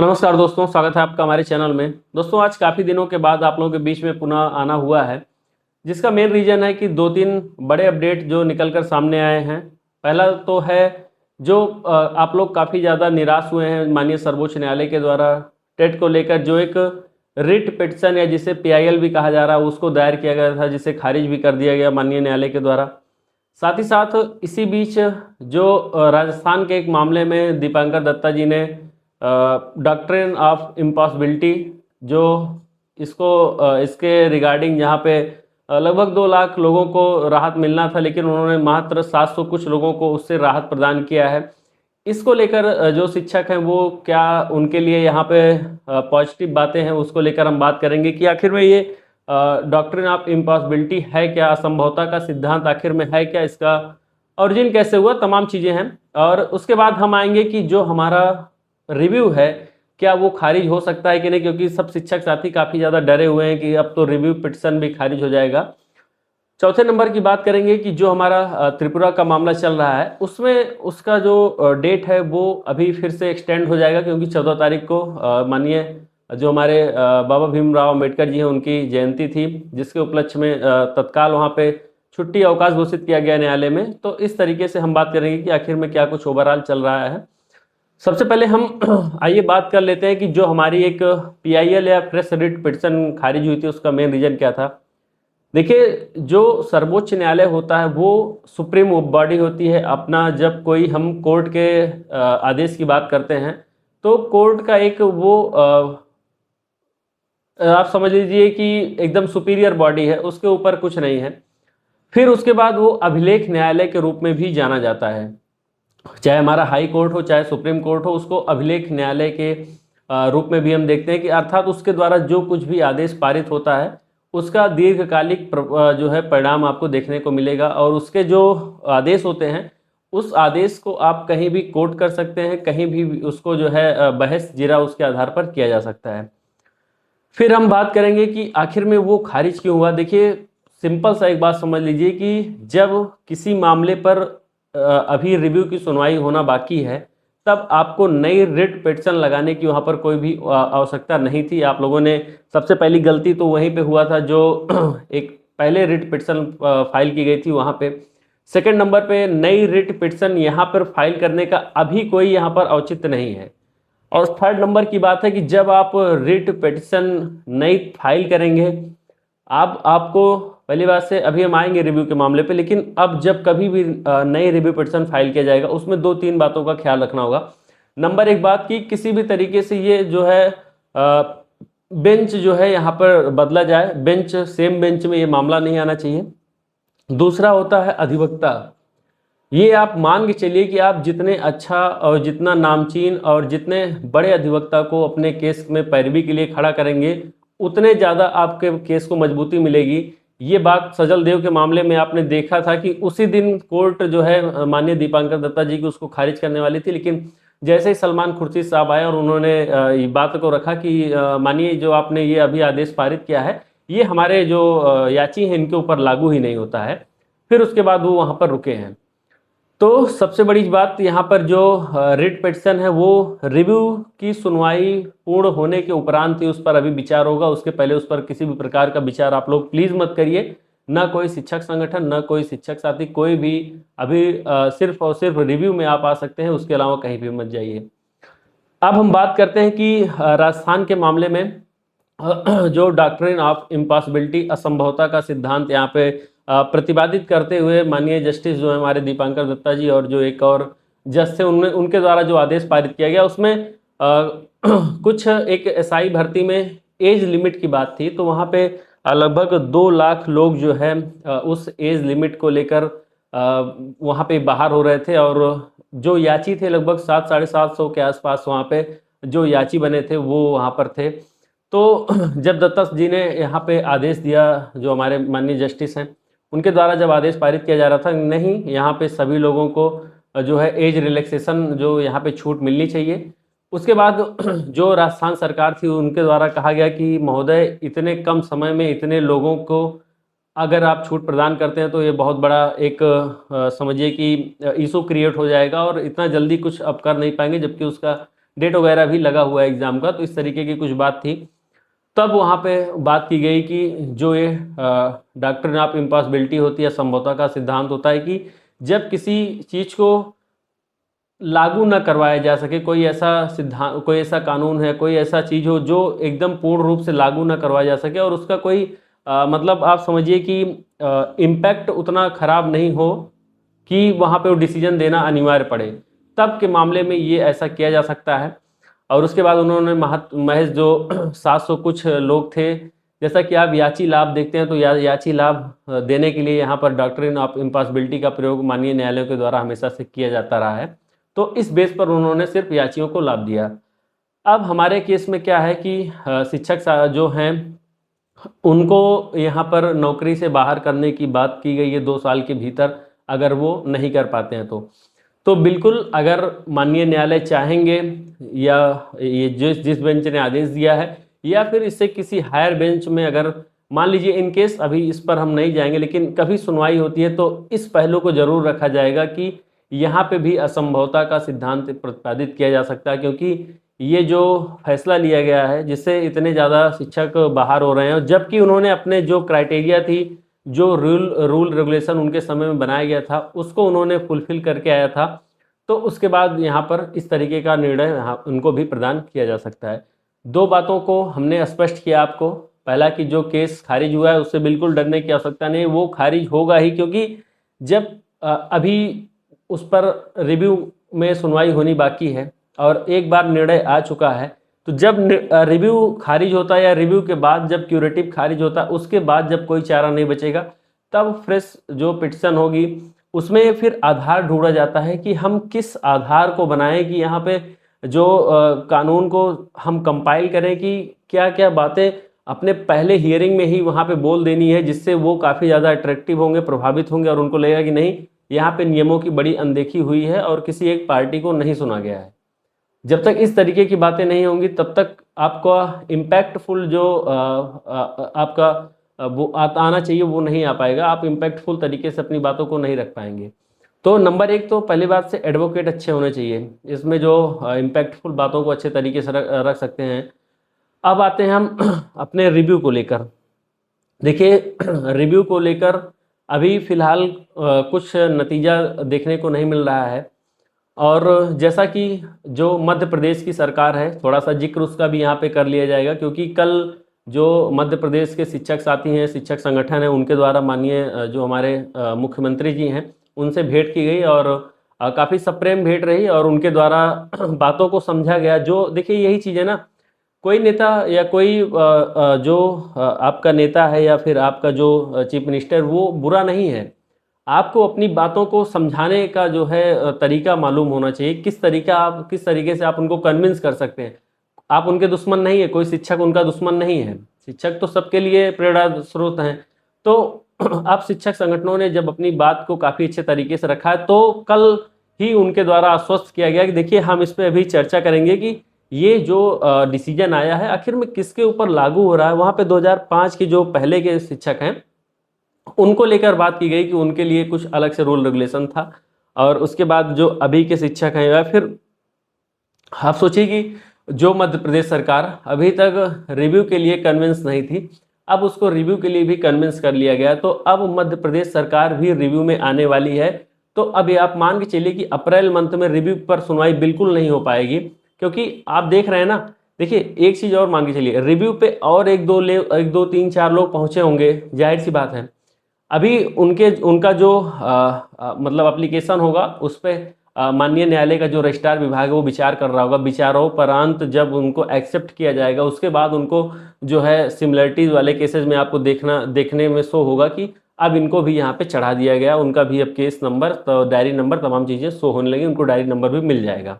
नमस्कार दोस्तों, स्वागत है आपका हमारे चैनल में। दोस्तों, आज काफ़ी दिनों के बाद आप लोगों के बीच में पुनः आना हुआ है, जिसका मेन रीज़न है कि 2-3 बड़े अपडेट जो निकल कर सामने आए हैं। पहला तो है जो आप लोग काफ़ी ज़्यादा निराश हुए हैं माननीय सर्वोच्च न्यायालय के द्वारा टेट को लेकर जो एक रिट पिटिशन या जिसे पीआईएल भी कहा जा रहा है उसको दायर किया गया था, जिसे खारिज भी कर दिया गया माननीय न्यायालय के द्वारा। साथ ही साथ इसी बीच जो राजस्थान के एक मामले में दीपांकर दत्ता जी ने डॉक्ट्रिन ऑफ इम्पॉसिबिलिटी जो इसके रिगार्डिंग जहाँ पे लगभग 2 लाख लोगों को राहत मिलना था, लेकिन उन्होंने मात्र 700 कुछ लोगों को उससे राहत प्रदान किया है। इसको लेकर जो शिक्षक हैं वो क्या उनके लिए यहाँ पे पॉजिटिव बातें हैं, उसको लेकर हम बात करेंगे कि आखिर में ये डॉक्ट्रिन ऑफ इम्पॉसिबिलिटी है क्या, असंभवता का सिद्धांत आखिर में है क्या, इसका ओरिजिन कैसे हुआ, तमाम चीज़ें हैं। और उसके बाद हम आएंगे कि जो हमारा रिव्यू है क्या वो खारिज हो सकता है कि नहीं, क्योंकि सब शिक्षक साथी काफ़ी ज़्यादा डरे हुए हैं कि अब तो रिव्यू पिटिशन भी खारिज हो जाएगा। चौथे नंबर की बात करेंगे कि जो हमारा त्रिपुरा का मामला चल रहा है उसमें उसका जो डेट है वो अभी फिर से एक्सटेंड हो जाएगा, क्योंकि 14 तारीख को माननीय जो हमारे बाबा भीमराव अम्बेडकर जी हैं उनकी जयंती थी, जिसके उपलक्ष्य में तत्काल वहाँ पे छुट्टी अवकाश घोषित किया गया न्यायालय में। तो इस तरीके से हम बात करेंगे कि आखिर में क्या कुछ ओवरऑल चल रहा है। सबसे पहले हम आइए बात कर लेते हैं कि जो हमारी एक पीआईएल या प्रेस रिट पिटिशन खारिज हुई थी उसका मेन रीजन क्या था। देखिए, जो सर्वोच्च न्यायालय होता है वो सुप्रीम बॉडी होती है अपना। जब कोई हम कोर्ट के आदेश की बात करते हैं तो कोर्ट का एक वो आप समझ लीजिए कि एकदम सुपीरियर बॉडी है, उसके ऊपर कुछ नहीं है। फिर उसके बाद वो अभिलेख न्यायालय के रूप में भी जाना जाता है, चाहे हमारा हाई कोर्ट हो चाहे सुप्रीम कोर्ट हो, उसको अभिलेख न्यायालय के रूप में भी हम देखते हैं कि अर्थात उसके द्वारा जो कुछ भी आदेश पारित होता है उसका दीर्घकालिक जो है परिणाम आपको देखने को मिलेगा। और उसके जो आदेश होते हैं उस आदेश को आप कहीं भी कोर्ट कर सकते हैं, कहीं भी उसको जो है बहस जिरा उसके आधार पर किया जा सकता है। फिर हम बात करेंगे कि आखिर में वो खारिज क्यों हुआ। देखिए, सिंपल सा एक बात समझ लीजिए कि जब किसी मामले पर अभी रिव्यू की सुनवाई होना बाकी है तब आपको नई रिट पिटिशन लगाने की वहाँ पर कोई भी आवश्यकता नहीं थी। आप लोगों ने सबसे पहली गलती तो वहीं पे हुआ था जो एक पहले रिट पिटिशन फाइल की गई थी वहाँ पे। सेकंड नंबर पे नई रिट पिटिशन यहाँ पर फाइल करने का अभी कोई यहाँ पर औचित्य नहीं है। और थर्ड नंबर की बात है कि जब आप रिट पिटिशन नई फाइल करेंगे, आपको पहली बात से अभी हम आएंगे रिव्यू के मामले पे, लेकिन अब जब कभी भी नई रिव्यू पिटिशन फाइल किया जाएगा उसमें 2-3 बातों का ख्याल रखना होगा। नंबर एक बात कि किसी भी तरीके से ये जो है बेंच जो है यहाँ पर बदला जाए, बेंच सेम बेंच में ये मामला नहीं आना चाहिए। दूसरा होता है अधिवक्ता। ये आप मान के चलिए कि आप जितने अच्छा और जितना नामचीन और जितने बड़े अधिवक्ता को अपने केस में पैरवी के लिए खड़ा करेंगे उतने ज़्यादा आपके केस को मजबूती मिलेगी। ये बात सजल देव के मामले में आपने देखा था कि उसी दिन कोर्ट जो है माननीय दीपांकर दत्ता जी की उसको खारिज करने वाली थी, लेकिन जैसे ही सलमान खुर्शीद साहब आए और उन्होंने ये बात को रखा कि मानिए जो आपने ये अभी आदेश पारित किया है ये हमारे जो याची हैं इनके ऊपर लागू ही नहीं होता है, फिर उसके बाद वो वहाँ पर रुके हैं। तो सबसे बड़ी बात यहाँ पर जो रिट पिटिशन है वो रिव्यू की सुनवाई पूर्ण होने के उपरांत ही उस पर अभी विचार होगा। उसके पहले उस पर किसी भी प्रकार का विचार आप लोग प्लीज़ मत करिए। ना कोई शिक्षक संगठन, ना कोई शिक्षक साथी, कोई भी अभी सिर्फ और सिर्फ रिव्यू में आप आ सकते हैं, उसके अलावा कहीं भी मत जाइए। अब हम बात करते हैं कि राजस्थान के मामले में जो डॉक्ट्रिन ऑफ इम्पॉसिबिलिटी, असंभवता का सिद्धांत यहाँ पे प्रतिपादित करते हुए माननीय जस्टिस जो है हमारे दीपांकर दत्ता जी और जो एक और जज थे उनके द्वारा जो आदेश पारित किया गया उसमें कुछ एक एसआई भर्ती में एज लिमिट की बात थी। तो वहाँ पे लगभग 2 लाख लोग जो है उस एज लिमिट को लेकर वहाँ पे बाहर हो रहे थे, और जो याची थे लगभग 700-750 के आसपास वहाँ पे जो याची बने थे वो वहाँ पर थे। तो जब दत्ता जी ने यहाँ पे आदेश दिया, जो हमारे माननीय जस्टिस हैं उनके द्वारा जब आदेश पारित किया जा रहा था, नहीं यहाँ पे सभी लोगों को जो है एज रिलैक्सेशन जो यहाँ पे छूट मिलनी चाहिए। उसके बाद जो राजस्थान सरकार थी उनके द्वारा कहा गया कि महोदय इतने कम समय में इतने लोगों को अगर आप छूट प्रदान करते हैं तो ये बहुत बड़ा एक समझिए कि इशू क्रिएट हो जाएगा और इतना जल्दी कुछ अब कर नहीं पाएंगे, जबकि उसका डेट वगैरह भी लगा हुआ है एग्ज़ाम का, तो इस तरीके की कुछ बात थी। तब वहाँ पे बात की गई कि जो ये डॉक्ट्रिन ऑफ इम्पॉसिबिलिटी होती है, असंभवता का सिद्धांत होता है कि जब किसी चीज़ को लागू न करवाया जा सके, कोई ऐसा सिद्धांत, कोई ऐसा कानून है, कोई ऐसा चीज़ हो जो एकदम पूर्ण रूप से लागू न करवाया जा सके और उसका कोई मतलब आप समझिए कि इम्पैक्ट उतना खराब नहीं हो कि वहाँ पे वो डिसीजन देना अनिवार्य पड़े, तब के मामले में ये ऐसा किया जा सकता है। और उसके बाद उन्होंने महज जो 700 कुछ लोग थे, जैसा कि आप याची लाभ देखते हैं, तो याची लाभ देने के लिए यहाँ पर डॉक्ट्रिन ऑफ इम्पॉसिबिलिटी का प्रयोग माननीय न्यायालयों के द्वारा हमेशा से किया जाता रहा है। तो इस बेस पर उन्होंने सिर्फ याचियों को लाभ दिया। अब हमारे केस में क्या है कि शिक्षक जो हैं उनको यहाँ पर नौकरी से बाहर करने की बात की गई है 2 साल के भीतर, अगर वो नहीं कर पाते हैं तो बिल्कुल अगर माननीय न्यायालय चाहेंगे या ये जिस बेंच ने आदेश दिया है या फिर इससे किसी हायर बेंच में, अगर मान लीजिए इन केस, अभी इस पर हम नहीं जाएंगे, लेकिन कभी सुनवाई होती है तो इस पहलू को जरूर रखा जाएगा कि यहाँ पे भी असंभवता का सिद्धांत प्रतिपादित किया जा सकता है, क्योंकि ये जो फैसला लिया गया है जिससे इतने ज़्यादा शिक्षक बाहर हो रहे हैं, और जबकि उन्होंने अपने जो क्राइटेरिया थी, जो रूल रेगुलेशन उनके समय में बनाया गया था, उसको उन्होंने फुलफिल करके आया था, तो उसके बाद यहाँ पर इस तरीके का निर्णय उनको भी प्रदान किया जा सकता है। 2 बातों को हमने स्पष्ट किया आपको। पहला कि जो केस खारिज हुआ है उससे बिल्कुल डरने की आवश्यकता नहीं, वो खारिज होगा ही, क्योंकि जब अभी उस पर रिव्यू में सुनवाई होनी बाकी है और एक बार निर्णय आ चुका है, तो जब रिव्यू खारिज होता है या रिव्यू के बाद जब क्यूरेटिव खारिज होता है, उसके बाद जब कोई चारा नहीं बचेगा, तब फ्रेश जो पिटिशन होगी उसमें फिर आधार ढूंढा जाता है कि हम किस आधार को बनाएं, कि यहाँ पे जो कानून को हम कंपाइल करें कि क्या क्या बातें अपने पहले हियरिंग में ही वहाँ पे बोल देनी है, जिससे वो काफ़ी ज़्यादा अट्रैक्टिव होंगे, प्रभावित होंगे और उनको लगेगा कि नहीं, यहाँ पे नियमों की बड़ी अनदेखी हुई है और किसी एक पार्टी को नहीं सुना गया है। जब तक इस तरीके की बातें नहीं होंगी तब तक आपका इम्पैक्टफुल जो आपका वो आना चाहिए वो नहीं आ पाएगा, आप इम्पैक्टफुल तरीके से अपनी बातों को नहीं रख पाएंगे। तो नंबर 1 तो पहली बात से एडवोकेट अच्छे होने चाहिए, इसमें जो इम्पैक्टफुल बातों को अच्छे तरीके से रख सकते हैं। अब आते हैं हम अपने रिव्यू को लेकर। देखिए रिव्यू को लेकर अभी फ़िलहाल कुछ नतीजा देखने को नहीं मिल रहा है, और जैसा कि जो मध्य प्रदेश की सरकार है, थोड़ा सा जिक्र उसका भी यहाँ पे कर लिया जाएगा, क्योंकि कल जो मध्य प्रदेश के शिक्षक साथी हैं, शिक्षक संगठन है, उनके द्वारा माननीय जो हमारे मुख्यमंत्री जी हैं उनसे भेंट की गई और काफ़ी सप्रेम भेंट रही और उनके द्वारा बातों को समझा गया। जो देखिए यही चीज़ है ना, कोई नेता या कोई जो आपका नेता है या फिर आपका जो चीफ मिनिस्टर, वो बुरा नहीं है, आपको अपनी बातों को समझाने का जो है तरीका मालूम होना चाहिए, किस तरीके से आप उनको कन्विंस कर सकते हैं। आप उनके दुश्मन नहीं है, कोई शिक्षक उनका दुश्मन नहीं है, शिक्षक तो सबके लिए प्रेरणा स्रोत हैं। तो आप शिक्षक संगठनों ने जब अपनी बात को काफ़ी अच्छे तरीके से रखा है, तो कल ही उनके द्वारा आश्वस्त किया गया कि देखिए हम इस पर अभी चर्चा करेंगे कि ये जो डिसीजन आया है आखिर में किसके ऊपर लागू हो रहा है। वहाँ पे 2005 के जो पहले के शिक्षक हैं उनको लेकर बात की गई कि उनके लिए कुछ अलग से रूल रेगुलेशन था, और उसके बाद जो अभी के शिक्षक हैं, या फिर आप सोचिए कि जो मध्य प्रदेश सरकार अभी तक रिव्यू के लिए कन्विंस नहीं थी, अब उसको रिव्यू के लिए भी कन्विंस कर लिया गया। तो अब मध्य प्रदेश सरकार भी रिव्यू में आने वाली है। तो अब आप मान के चलिए कि अप्रैल मंथ में रिव्यू पर सुनवाई बिल्कुल नहीं हो पाएगी, क्योंकि आप देख रहे हैं ना, देखिए एक चीज़ और मान के चलिए, रिव्यू पे और एक दो तीन चार लोग पहुंचे होंगे, जाहिर सी बात है। अभी उनका जो मतलब एप्लीकेशन होगा उस पर माननीय न्यायालय का जो रजिस्ट्रार विभाग है वो विचार कर रहा होगा। विचारोपरांत जब उनको एक्सेप्ट किया जाएगा, उसके बाद उनको जो है सिमिलरिटीज़ वाले केसेस में आपको देखने में शो होगा कि अब इनको भी यहाँ पे चढ़ा दिया गया, उनका भी अब केस नंबर, तो डायरी नंबर, तमाम चीज़ें शो होने लगी, उनको डायरी नंबर भी मिल जाएगा।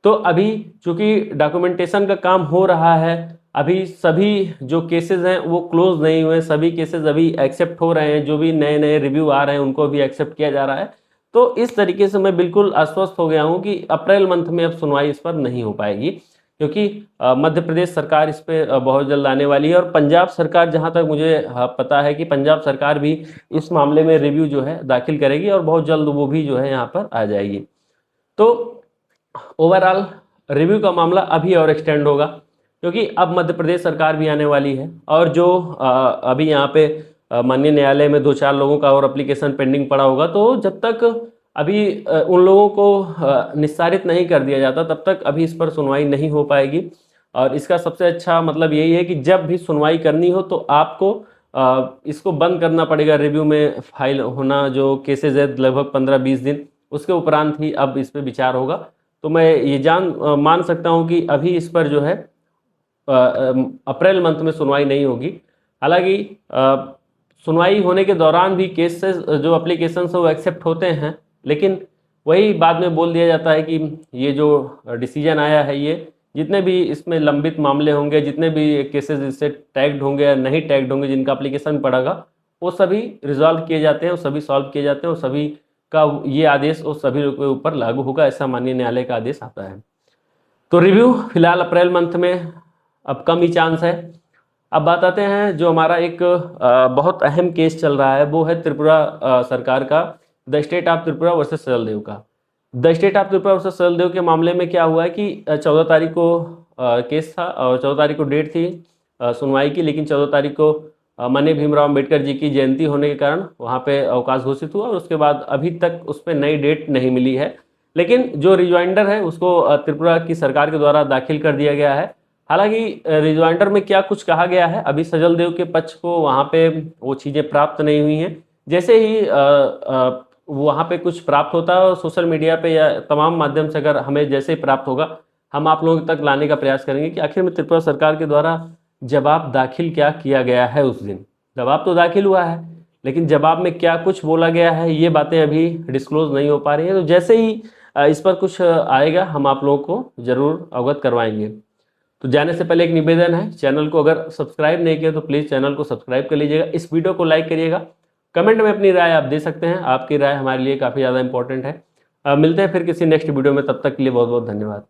तो अभी चूँकि डॉक्यूमेंटेशन का काम हो रहा है, अभी सभी जो केसेस हैं वो क्लोज नहीं हुए, सभी केसेस अभी एक्सेप्ट हो रहे हैं, जो भी नए नए रिव्यू आ रहे हैं उनको भी एक्सेप्ट किया जा रहा है। तो इस तरीके से मैं बिल्कुल आश्वस्त हो गया हूँ कि अप्रैल मंथ में अब सुनवाई इस पर नहीं हो पाएगी, क्योंकि मध्य प्रदेश सरकार इस पर बहुत जल्द आने वाली है। और पंजाब सरकार, जहाँ तक मुझे पता है कि पंजाब सरकार भी इस मामले में रिव्यू जो है दाखिल करेगी और बहुत जल्द वो भी जो है यहाँ पर आ जाएगी। तो ओवरऑल रिव्यू का मामला अभी और एक्सटेंड होगा, क्योंकि अब मध्य प्रदेश सरकार भी आने वाली है और जो अभी यहाँ पे माननीय न्यायालय में 2-4 लोगों का और एप्लीकेशन पेंडिंग पड़ा होगा, तो जब तक अभी उन लोगों को निस्तारित नहीं कर दिया जाता तब तक अभी इस पर सुनवाई नहीं हो पाएगी। और इसका सबसे अच्छा मतलब यही है कि जब भी सुनवाई करनी हो तो आपको इसको बंद करना पड़ेगा, रिव्यू में फाइल होना जो केसेज है लगभग 15-20 दिन, उसके उपरांत ही अब इस पर विचार होगा। तो मैं ये मान सकता हूँ कि अभी इस पर जो है अप्रैल मंथ में सुनवाई नहीं होगी। हालांकि सुनवाई होने के दौरान भी केसेस जो एप्लीकेशन है वो एक्सेप्ट होते हैं, लेकिन वही बाद में बोल दिया जाता है कि ये जो डिसीजन आया है, ये जितने भी इसमें लंबित मामले होंगे, जितने भी केसेस इससे टैग्ड होंगे या नहीं टैग्ड होंगे, जिनका एप्लीकेशन पड़ेगा, वो सभी रिजॉल्व किए जाते हैं, वो सभी सॉल्व किए जाते हैं, और सभी का ये आदेश वो सभी लोगों के ऊपर लागू होगा, ऐसा माननीय न्यायालय का आदेश आता है। तो रिव्यू फिलहाल अप्रैल मंथ में अब कम ही चांस है। अब बात आते हैं जो हमारा एक बहुत अहम केस चल रहा है, वो है त्रिपुरा सरकार का the state of Tripura versus Sajaldev का। The state of Tripura versus Sajaldev के मामले में क्या हुआ है कि 14 तारीख को केस था और 14 तारीख को डेट थी सुनवाई की, लेकिन 14 तारीख को माननीय भीमराव अम्बेडकर जी की जयंती होने के कारण वहाँ पे अवकाश घोषित हुआ और उसके बाद अभी तक उस पर नई डेट नहीं मिली है। लेकिन जो रिजॉइंडर है उसको त्रिपुरा की सरकार के द्वारा दाखिल कर दिया गया है। हालांकि रिजॉइंडर में क्या कुछ कहा गया है, अभी सजलदेव के पक्ष को वहाँ पे वो चीज़ें प्राप्त नहीं हुई हैं। जैसे ही वहाँ पे कुछ प्राप्त होता है सोशल मीडिया पे या तमाम माध्यम से अगर हमें जैसे ही प्राप्त होगा, हम आप लोगों तक लाने का प्रयास करेंगे कि आखिर में त्रिपुरा सरकार के द्वारा जवाब दाखिल क्या किया गया है। उस दिन जवाब तो दाखिल हुआ है, लेकिन जवाब में क्या कुछ बोला गया है ये बातें अभी डिस्क्लोज नहीं हो पा रही हैं। तो जैसे ही इस पर कुछ आएगा हम आप लोगों को ज़रूर अवगत करवाएंगे। तो जाने से पहले एक निवेदन है, चैनल को अगर सब्सक्राइब नहीं किया तो प्लीज़ चैनल को सब्सक्राइब कर लीजिएगा, इस वीडियो को लाइक करिएगा, कमेंट में अपनी राय आप दे सकते हैं, आपकी राय हमारे लिए काफ़ी ज़्यादा इंपॉर्टेंट है। मिलते हैं फिर किसी नेक्स्ट वीडियो में, तब तक के लिए बहुत बहुत धन्यवाद।